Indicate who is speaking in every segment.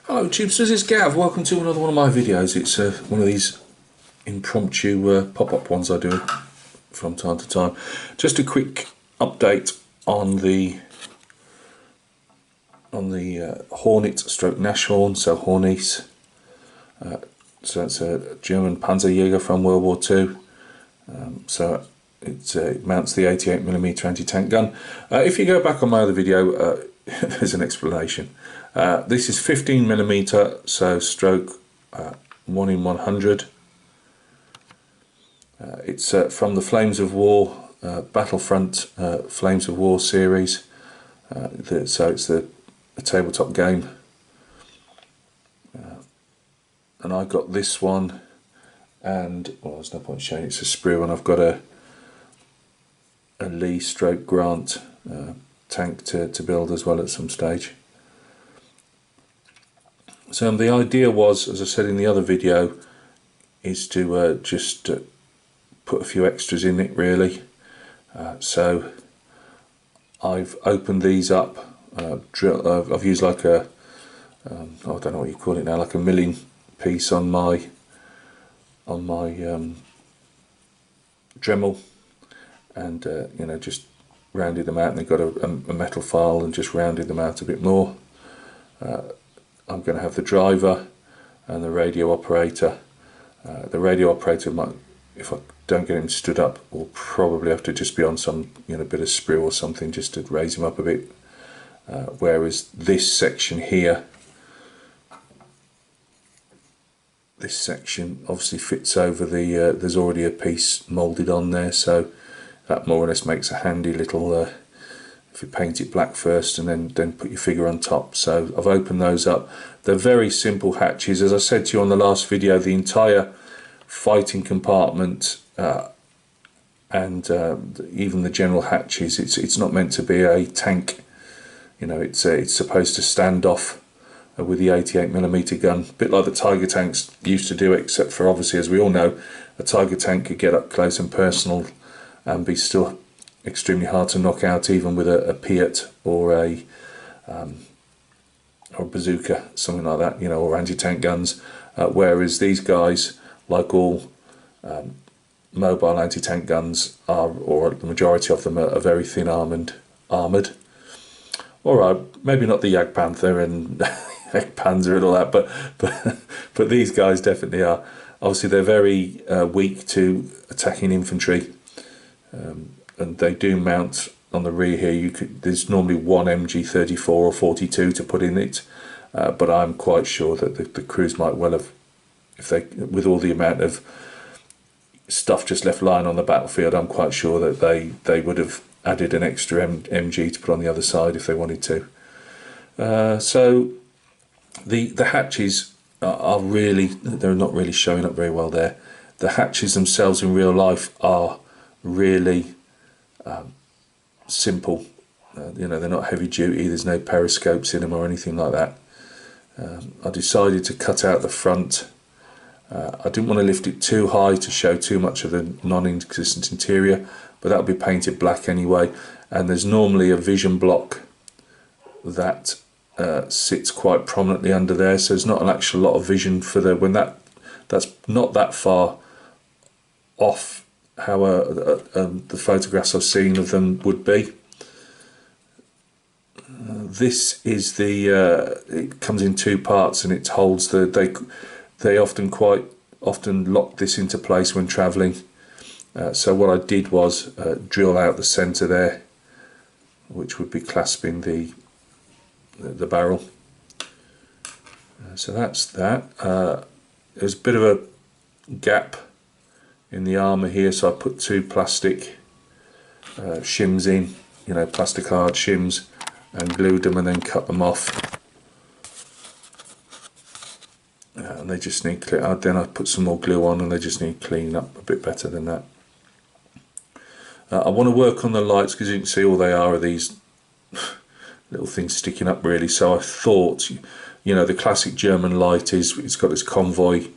Speaker 1: Hello Tubesters, it's Gav. Welcome to another one of my videos. It's one of these impromptu pop-up ones I do from time to time. Just a quick update on the Hornet stroke Nashorn, so Hornisse. So it's a German Panzerjäger from World War II. So it mounts the 88mm anti-tank gun. If you go back on my other video, there's an explanation. This is 15mm, so stroke 1 in 100. It's from the Flames of War Battlefront Flames of War series. So it's a tabletop game. And I got this one, and well, there's no point showing it's a sprue, and I've got a Lee stroke Grant tank to build as well at some stage. So the idea was, as I said in the other video, is to just put a few extras in it really. So I've opened these up. I've used like a I don't know what you call it now, like a milling piece on my Dremel, and you know, just rounded them out, and they've got a metal file and just rounded them out a bit more. I'm going to have the driver and the radio operator. The radio operator might, if I don't get him stood up, will probably have to just be on some bit of sprue or something just to raise him up a bit. Whereas this section here, this section obviously fits over the, there's already a piece moulded on there, so that more or less makes a handy little, if you paint it black first and then put your figure on top. So I've opened those up. They're very simple hatches. As I said to you on the last video, the entire fighting compartment and even the general hatches, it's not meant to be a tank. It's supposed to stand off with the 88mm gun, a bit like the Tiger tanks used to do, except for obviously, as we all know, a Tiger tank could get up close and personal and be still extremely hard to knock out, even with a Piat or a bazooka, something like that, or anti-tank guns. Whereas these guys, like all mobile anti-tank guns, or the majority of them, are very thin armoured. All right, maybe not the Jagdpanther and Panzer and all that, but these guys definitely are. Obviously, they're very weak to attacking infantry, and they do mount on the rear here. There's normally one MG34 or 42 to put in it, but I'm quite sure that the crews might well have, with all the amount of stuff just left lying on the battlefield, I'm quite sure that they would have added an extra MG to put on the other side if they wanted to. So the hatches are really, they're not really showing up very well there. The hatches themselves in real life are really simple. They're not heavy duty, there's no periscopes in them or anything like that. I decided to cut out the front. I didn't want to lift it too high to show too much of the non-existent interior, but that'll be painted black anyway. And there's normally a vision block that sits quite prominently under there, so there's not an actual lot of vision for that's not that far off how the photographs I've seen of them would be. This is it comes in two parts, and it holds they quite often lock this into place when travelling. So what I did was drill out the centre there, which would be clasping the barrel. So that's that. There's a bit of a gap in the armour here, so I put two plastic shims in, plastic hard shims, and glued them and then cut them off. And they just need clean. Then I put some more glue on, and they just need cleaning up a bit better than that. I want to work on the lights, because you can see all they are these little things sticking up really. So I thought, the classic German light it's got this convoy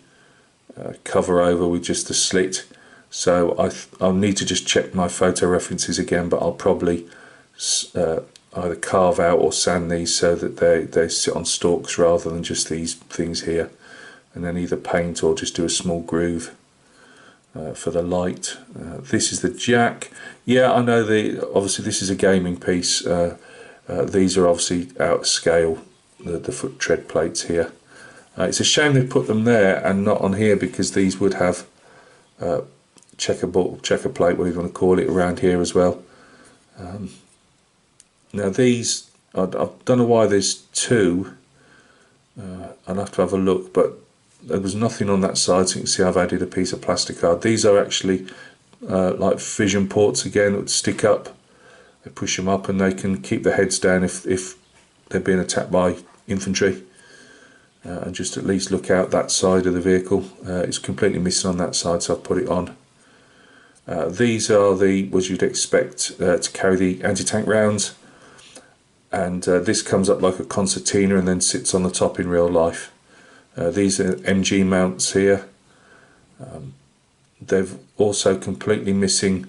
Speaker 1: cover over with just a slit. So I'll need to just check my photo references again, but I'll probably either carve out or sand these so that they sit on stalks rather than just these things here, and then either paint or just do a small groove for the light. This is the jack. Yeah, I know obviously this is a gaming piece. These are obviously out of scale, the foot tread plates here. It's a shame they put them there and not on here, because these would have checker plate, whatever you want to call it, around here as well. Now these, I don't know why there's two. I'll have to have a look, but there was nothing on that side, so you can see I've added a piece of plastic card. These are actually like fission ports again that would stick up. They push them up and they can keep the heads down if they're being attacked by infantry, and just at least look out that side of the vehicle. It's completely missing on that side, so I've put it on. These are what you'd expect to carry the anti-tank rounds, and this comes up like a concertina and then sits on the top in real life. These are MG mounts here. They've also completely missing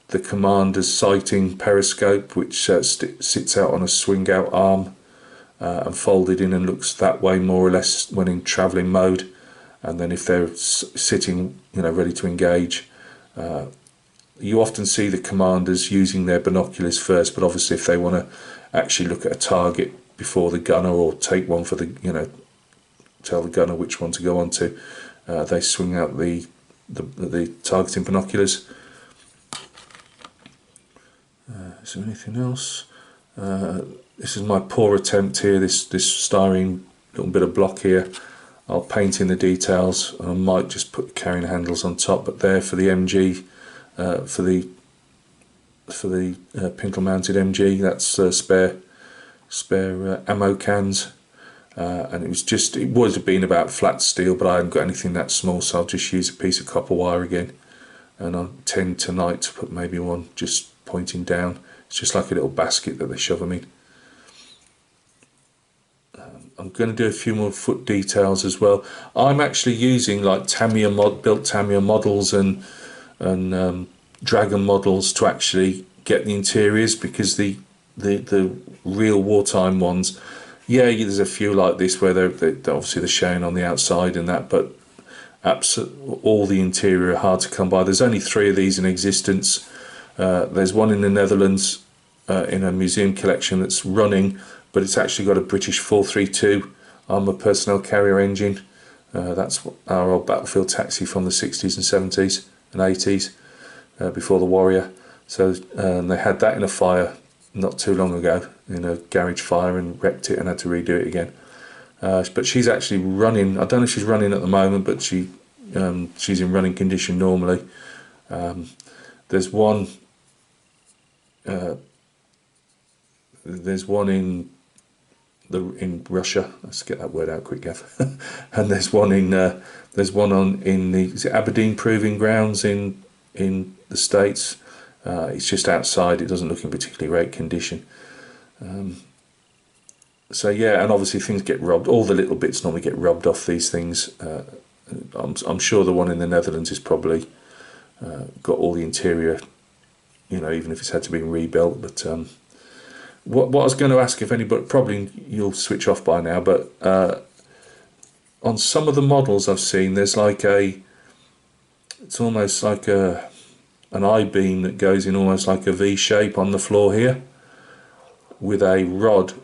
Speaker 1: the commander's sighting periscope, which sits out on a swing out arm and folded in and looks that way more or less when in travelling mode, and then if they're sitting, ready to engage. You often see the commanders using their binoculars first, but obviously if they want to actually look at a target before the gunner, or take one for the, tell the gunner which one to go on to, they swing out the targeting binoculars. Is there anything else? This is my poor attempt here, this styrene little bit of block here. I'll paint in the details, and I might just put carrying handles on top, but there for the MG, for the pintle mounted MG, that's spare ammo cans, and it would have been about flat steel, but I haven't got anything that small, so I'll just use a piece of copper wire again, and I tend tonight to put maybe one just pointing down. It's just like a little basket that they shove them in. I'm going to do a few more foot details as well. I'm actually using like built Tamiya models and Dragon models to actually get the interiors, because the real wartime ones, yeah, there's a few like this where they're obviously they're shown on the outside and that, but all the interior are hard to come by. There's only 3 of these in existence. There's one in the Netherlands in a museum collection that's running, but it's actually got a British 432 armoured personnel carrier engine. That's our old battlefield taxi from the 60s and 70s and 80s, before the Warrior. So they had that in a fire not too long ago, in a garage fire, and wrecked it and had to redo it again. But she's actually running. I don't know if she's running at the moment, but she's in running condition normally. There's one in Russia. Let's get that word out quick, Gav. And there's one in the is it Aberdeen Proving Grounds in the States. It's just outside. It doesn't look in particularly great condition. So yeah, and obviously things get rubbed. All the little bits normally get rubbed off these things. I'm sure the one in the Netherlands is probably got all the interior, even if it's had to be rebuilt. But what I was going to ask, if anybody, probably you'll switch off by now, but on some of the models I've seen, there's like it's almost like an I-beam that goes in almost like a V shape on the floor here, with a rod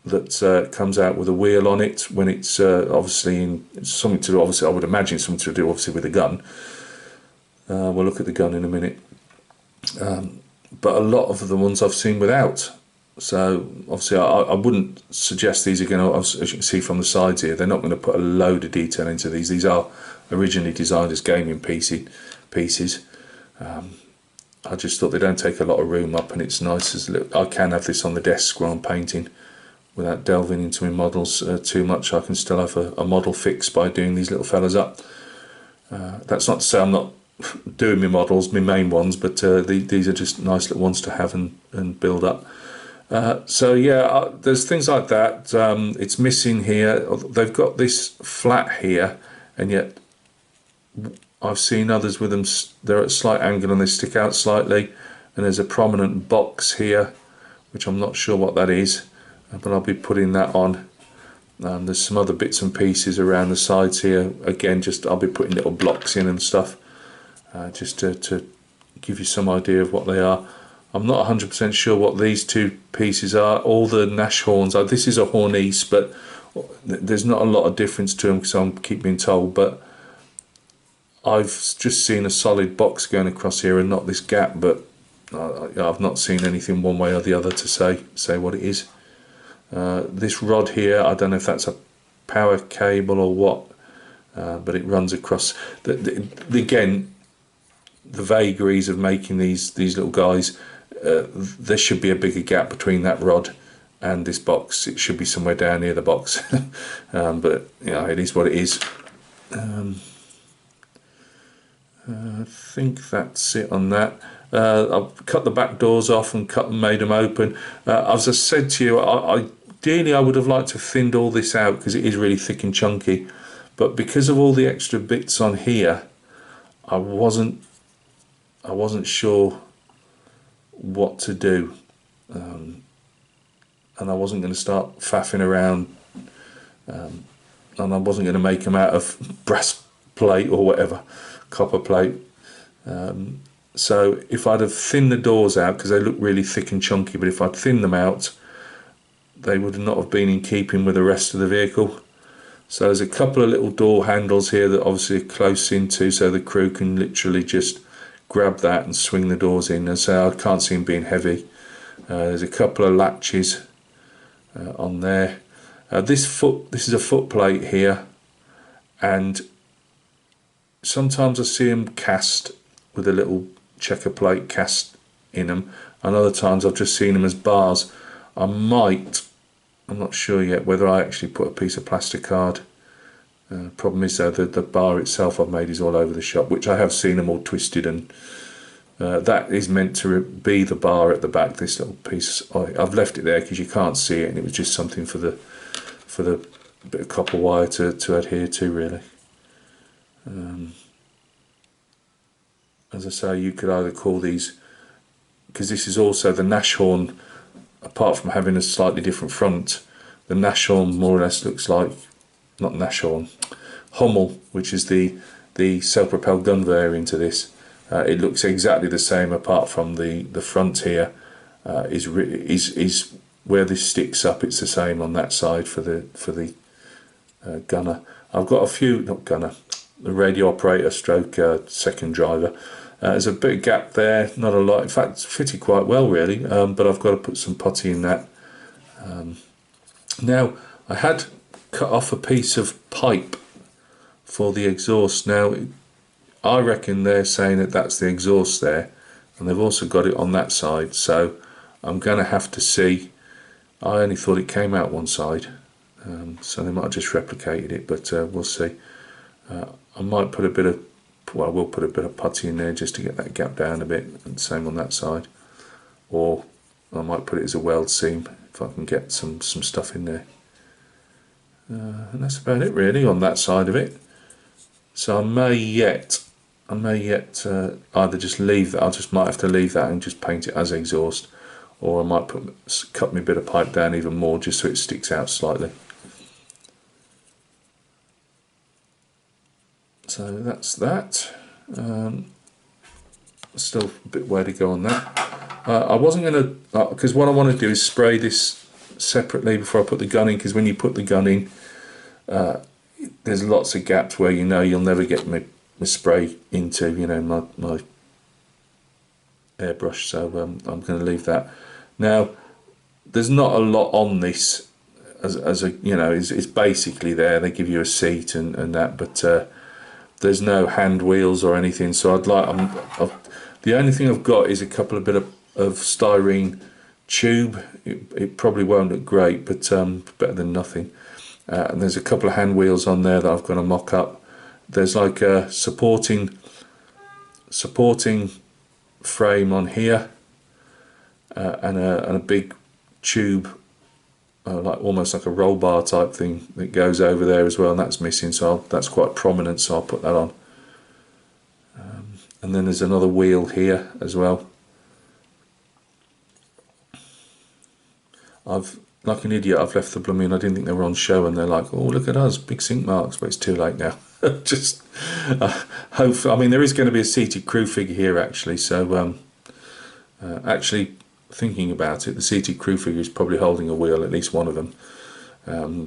Speaker 1: that comes out with a wheel on it when it's obviously something to do, obviously I would imagine something to do obviously with a gun. We'll look at the gun in a minute. But a lot of the ones I've seen without. So obviously I wouldn't suggest these are going to, as you can see from the sides here, they're not going to put a load of detail into these. These are originally designed as gaming pieces. I just thought they don't take a lot of room up, and it's nice as I can have this on the desk while I'm painting without delving into my models too much. I can still have a model fix by doing these little fellas up. That's not to say I'm not doing my models, my main ones, but these are just nice little ones to have and build up. So yeah, there's things like that. It's missing here. They've got this flat here, and yet I've seen others with them, they're at a slight angle and they stick out slightly, and there's a prominent box here which I'm not sure what that is, but I'll be putting that on. There's some other bits and pieces around the sides here. Again, just I'll be putting little blocks in and stuff, just to give you some idea of what they are. I'm not 100% sure what these two pieces are. All the Nash horns, this is a Hornisse, but there's not a lot of difference to them because I keep being told, but I've just seen a solid box going across here and not this gap, but I've not seen anything one way or the other to say what it is. This rod here, I don't know if that's a power cable or what, but it runs across. Again, the vagaries of making these little guys, there should be a bigger gap between that rod and this box. It should be somewhere down near the box, but you know, it is what it is. I think that's it on that. I've cut the back doors off and made them open. As I said to you, ideally I would have liked to have thinned all this out because it is really thick and chunky, but because of all the extra bits on here, I wasn't sure what to do, and I wasn't going to start faffing around, and I wasn't going to make them out of brass plate or whatever, copper plate. So if I'd have thinned the doors out, because they look really thick and chunky, but if I'd thinned them out, they would not have been in keeping with the rest of the vehicle. So there's a couple of little door handles here that obviously are close into, so the crew can literally just grab that and swing the doors in. And so I can't see them being heavy. There's a couple of latches on there. This is a foot plate here, and sometimes I see them cast with a little checker plate cast in them, and other times I've just seen them as bars. I'm not sure yet whether I actually put a piece of plastic card. Problem is though, the bar itself I've made is all over the shop, which I have seen them all twisted, and that is meant to be the bar at the back. This little piece, I've left it there because you can't see it, and it was just something for the bit of copper wire to adhere to, really. As I say, you could either call these, because this is also the Nash horn, apart from having a slightly different front, the Nash horn more or less looks like, not Nash horn, Hummel, which is the self-propelled gun variant to this. It looks exactly the same, apart from the front here is where this sticks up. It's the same on that side for the gunner. I've got a few, not gunner, the radio operator stroke second driver. There's a bit of gap there, not a lot. In fact, it's fitted quite well, really, but I've got to put some putty in that. Now, I had cut off a piece of pipe for the exhaust. Now, I reckon they're saying that that's the exhaust there, and they've also got it on that side, so I'm going to have to see. I only thought it came out one side, so they might have just replicated it, but we'll see. I might put a bit of, well, I will put a bit of putty in there just to get that gap down a bit, and same on that side. Or I might put it as a weld seam if I can get some stuff in there. And that's about it really on that side of it. So I may yet either just leave that. might have to leave that and just paint it as exhaust, or I might cut my bit of pipe down even more just so it sticks out slightly. So that's that. Still a bit way to go on that. I wasn't going to, because what I want to do is spray this separately before I put the gun in, because when you put the gun in, there's lots of gaps where you know you'll never get my spray into, you know, my airbrush, so I'm going to leave that. Now, there's not a lot on this as a, you know, it's basically there. They give you a seat and that, but there's no hand wheels or anything, so the only thing I've got is a couple of bit of styrene tube. It probably won't look great, but better than nothing. And there's a couple of hand wheels on there that I've got to mock up. There's like a supporting frame on here, and a big tube, like almost like a roll bar type thing that goes over there as well, and that's missing, so that's quite prominent, so I'll put that on. And then there's another wheel here as well. I've, like an idiot, I've left the blooming, I didn't think they were on show, and they're like, oh, look at us, big sink marks, but it's too late now. Just hope, I mean, there is going to be a seated crew figure here actually, so actually thinking about it, the seated crew figure is probably holding a wheel, at least one of them,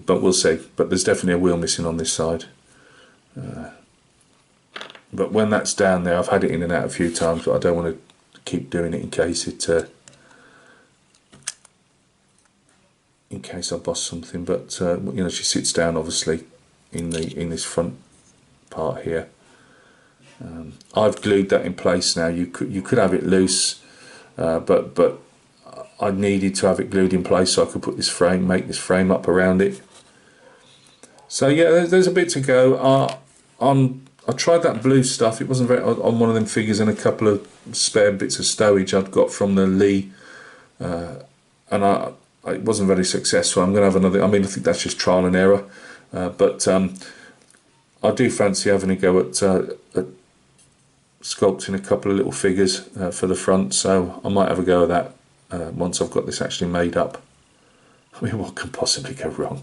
Speaker 1: but we'll see. But there's definitely a wheel missing on this side. But when that's down there, I've had it in and out a few times, but I don't want to keep doing it in case it in case I bust something. But you know, she sits down obviously in this front part here. I've glued that in place now. You could have it loose, but I needed to have it glued in place so I could put this frame, make this frame up around it. So yeah, there's a bit to go. I tried that blue stuff. It wasn't very on one of them figures, and a couple of spare bits of stowage I'd got from the Lee, and it wasn't very successful. I'm going to have another. I mean, I think that's just trial and error, but I do fancy having a go at sculpting a couple of little figures for the front. So I might have a go at that once I've got this actually made up. I mean, what can possibly go wrong?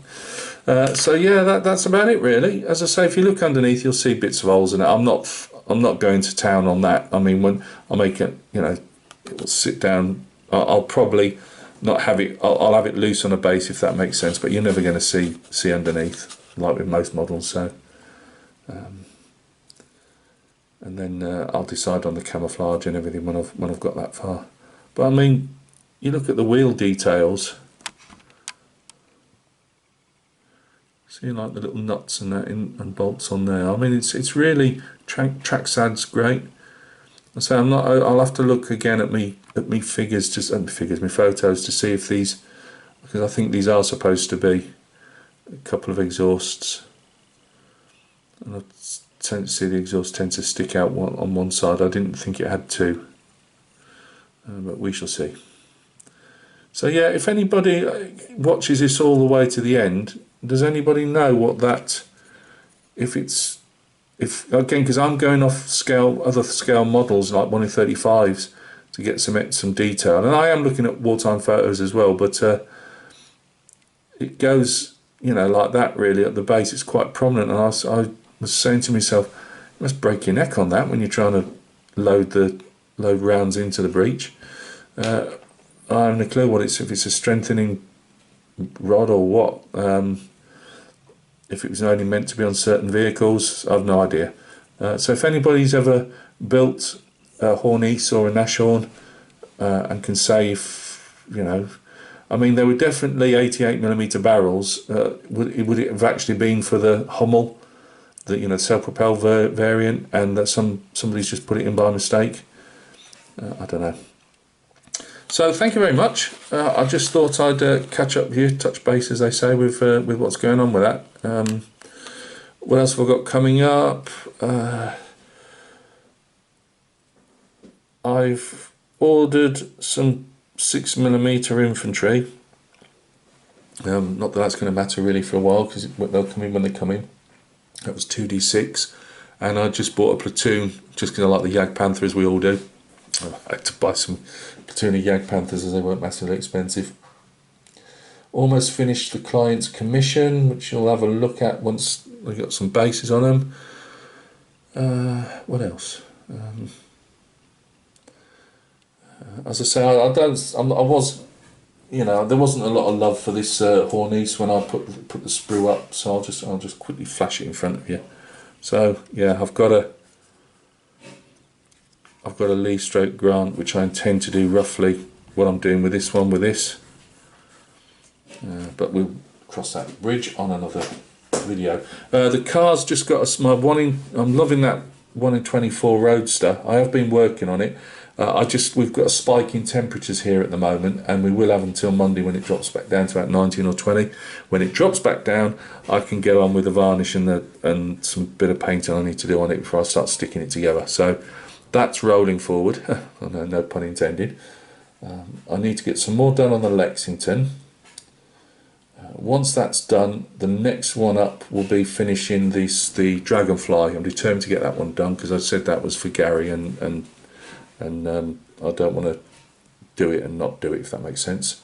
Speaker 1: So yeah, that's about it really. As I say, if you look underneath, you'll see bits of holes in it. I'm not going to town on that. I mean, when I make it, you know, it will sit down. I'll probably not have it. I'll have it loose on a base, if that makes sense. But you're never going to see underneath, like with most models. So, and then I'll decide on the camouflage and everything when I've got that far. But I mean, you look at the wheel details. See, like the little nuts and that and bolts on there. I mean, it's really tracksad's great. I say I'll have to look again at me figures, my photos, to see if these, because I think these are supposed to be a couple of exhausts, and I tend to see the exhaust tend to stick out on one side. I didn't think it had two, but we shall see. So yeah, if anybody watches this all the way to the end, does anybody know what that, if again, because I'm going off scale, other scale models like 1 in 35s to get some detail, and I am looking at wartime photos as well, but it goes, you know, like that really at the base. It's quite prominent, and I was saying to myself, you must break your neck on that when you're trying to load rounds into the breech. I haven't a clue if it's a strengthening rod or what. If it was only meant to be on certain vehicles, I've no idea. So if anybody's ever built a Hornisse or a Nashorn and can say if, you know, I mean, there were definitely 88mm barrels. Would it have actually been for the Hummel, the, you know, self-propelled variant, and that somebody's just put it in by mistake? I don't know. So thank you very much. I just thought I'd catch up with you, touch base, as they say, with what's going on with that. What else have I got coming up? I've ordered some 6mm infantry. Not that that's going to matter really for a while, because they'll come in when they come in. That was 2d6, and I just bought a platoon just because I like the Jag Panther, as we all do. I had to buy some platoon of Jag Panthers as they weren't massively expensive. Almost finished the client's commission, which you'll have a look at once we've got some bases on them. What else? As I say, I was, you know, there wasn't a lot of love for this Hornisse when I put the sprue up, so I'll just quickly flash it in front of you. So yeah, I've got a Lee stroke Grant, which I intend to do roughly what I'm doing with this one with this, but we'll cross that bridge on another video. The car's just got I'm loving that 1 in 24 Roadster. I have been working on it. We've got a spike in temperatures here at the moment, and we will have until Monday when it drops back down to about 19 or 20. When it drops back down, I can go on with the varnish and some bit of painting I need to do on it before I start sticking it together. So that's rolling forward. No pun intended. I need to get some more done on the Lexington. Once that's done, the next one up will be finishing the Dragonfly. I'm determined to get that one done, because I said that was for Gary, and I don't want to do it and not do it, if that makes sense.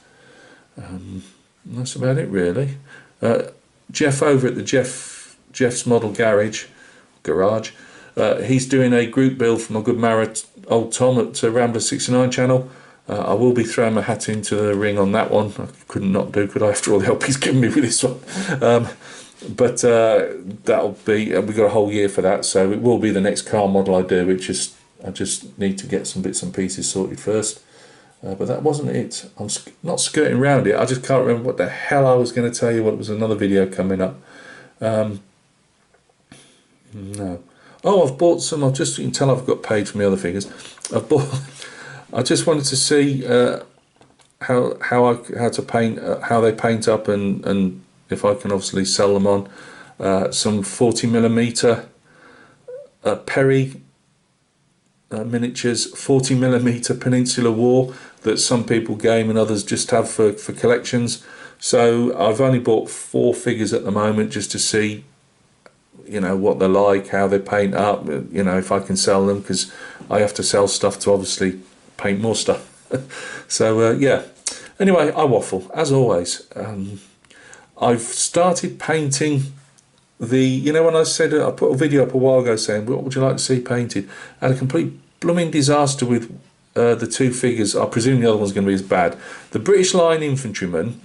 Speaker 1: That's about it really. Jeff over at the Jeff's Model Garage, he's doing a group build for my good Mara old Tom at Rambler 69 channel. I will be throwing my hat into the ring on that one. I couldn't not do, could I, after all the help he's given me with this one. But that'll be, we've got a whole year for that, so it will be the next car model I do, which is, I just need to get some bits and pieces sorted first. But that wasn't it. I'm not skirting around it. I just can't remember what the hell I was going to tell you. What was another video coming up? No. Oh, I've bought some. You can tell I've got paid from the other figures. I just wanted to see how to paint, how they paint up, and if I can obviously sell them on some 40mm Perry miniatures, 40mm Peninsular War that some people game and others just have for collections. So I've only bought 4 figures at the moment just to see, you know, what they're like, how they paint up, you know, if I can sell them, because I have to sell stuff to obviously paint more stuff. So yeah, anyway, I waffle as always. I've started painting the, you know, when I said I put a video up a while ago saying what would you like to see painted, I had a complete blooming disaster with the 2 figures. I presume the other one's going to be as bad. The British Line Infantryman,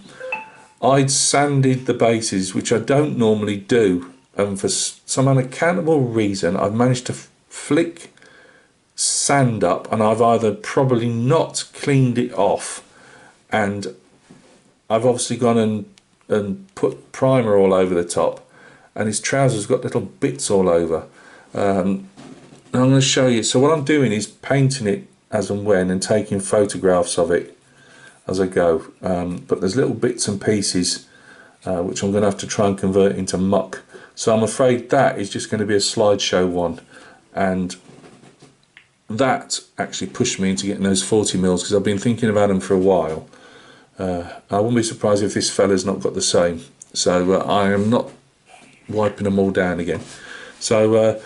Speaker 1: I'd sanded the bases, which I don't normally do, and for some unaccountable reason I've managed to flick sand up, and I've either probably not cleaned it off, and I've obviously gone and put primer all over the top, and his trousers got little bits all over. And I'm going to show you. So what I'm doing is painting it as and when, and taking photographs of it as I go. But there's little bits and pieces which I'm going to have to try and convert into muck. So I'm afraid that is just going to be a slideshow one, and that actually pushed me into getting those 40mm, because I've been thinking about them for a while. I wouldn't be surprised if this fella's not got the same. So I am not wiping them all down again. So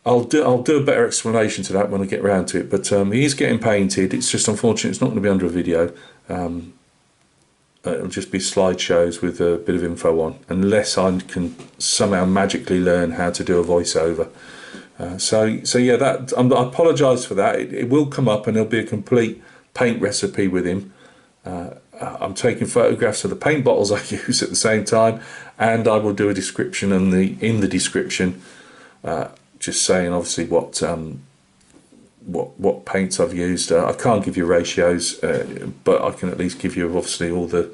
Speaker 1: I'll do a better explanation to that when I get around to it. But he is getting painted. It's just unfortunate it's not going to be under a video. It'll just be slideshows with a bit of info on, unless I can somehow magically learn how to do a voiceover. So yeah, that I apologise for that. It will come up, and there'll be a complete paint recipe with him. I'm taking photographs of the paint bottles I use at the same time, and I will do a description in the description, just saying obviously what paints I've used. I can't give you ratios, but I can at least give you obviously all the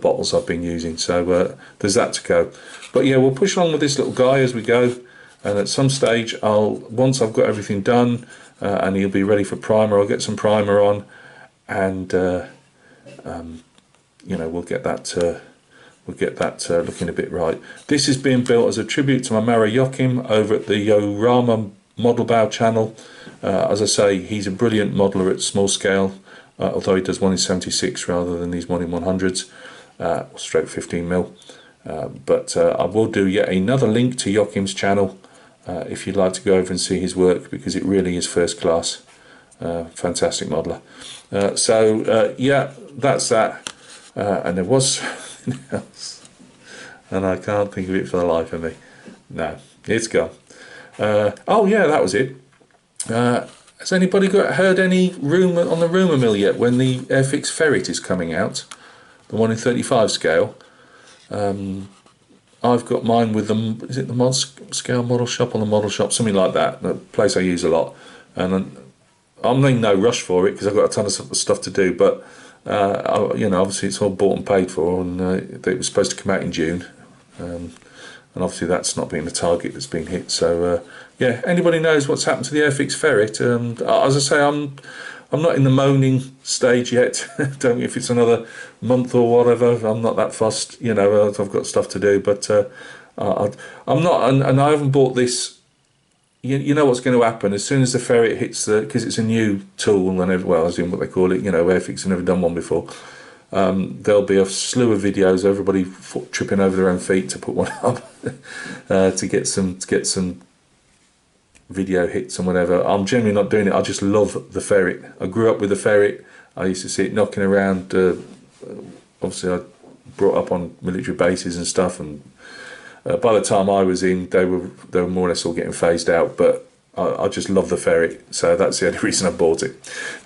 Speaker 1: bottles I've been using. So there's that to go. But yeah, we'll push along with this little guy as we go, and at some stage once I've got everything done and he'll be ready for primer, I'll get some primer on, and you know, we'll get that looking a bit right. This is being built as a tribute to my Mara Joachim over at the Yorama Model Bow channel. As I say, he's a brilliant modeler at small scale, although he does one in 76 rather than these 1 in 100s, straight 15mm. But I will do yet another link to Joachim's channel if you'd like to go over and see his work, because it really is first class. Fantastic modeler. So yeah, that's that. And there was something else, and I can't think of it for the life of me. No, it's gone. Oh yeah, that was it. Has anybody heard any rumour on the rumour mill yet when the Airfix Ferret is coming out, the 1 in 35 scale? I've got mine with is it the Mod Scale Model Shop, or the Model Shop, something like that, the place I use a lot. And I'm in no rush for it because I've got a ton of stuff to do, but you know, obviously it's all bought and paid for, and it was supposed to come out in June, and obviously that's not been the target that's been hit. So yeah, anybody knows what's happened to the Airfix Ferret? As I say, I'm not in the moaning stage yet. Don't, if it's another month or whatever, I'm not that fussed. You know, I've got stuff to do, but I'm not, and I haven't bought this. You know what's going to happen as soon as the Ferret hits because it's a new tool, and well, as in what they call it, you know, Airfix have never done one before. There'll be a slew of videos, everybody tripping over their own feet to put one up to get some video hits and whatever. I'm generally not doing it. I just love the Ferret. I grew up with the Ferret. I used to see it knocking around. Obviously, I brought up on military bases and stuff, and by the time I was in, they were more or less all getting phased out. But I just love the ferret, so that's the only reason I bought it.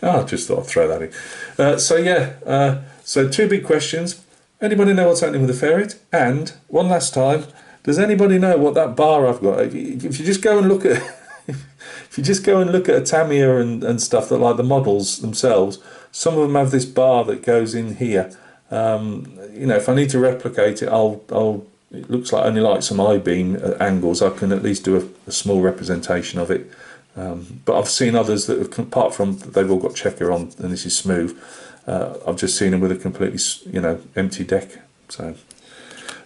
Speaker 1: I just thought I'd throw that in. So yeah, so 2 big questions. Anybody know what's happening with the ferret? And one last time, does anybody know what that bar I've got? If you just go and look at, if you just go and look at a Tamiya and stuff, that like the models themselves, some of them have this bar that goes in here. You know, if I need to replicate it, it looks like only like some I-beam angles. I can at least do a small representation of it. But I've seen others that have, apart from they've all got checker on and this is smooth, I've just seen them with a completely, you know, empty deck. So,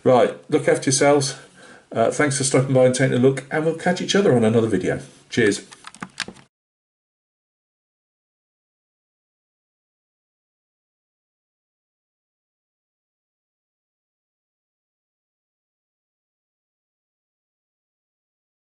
Speaker 1: right, look after yourselves. Thanks for stopping by and taking a look, and we'll catch each other on another video. Cheers.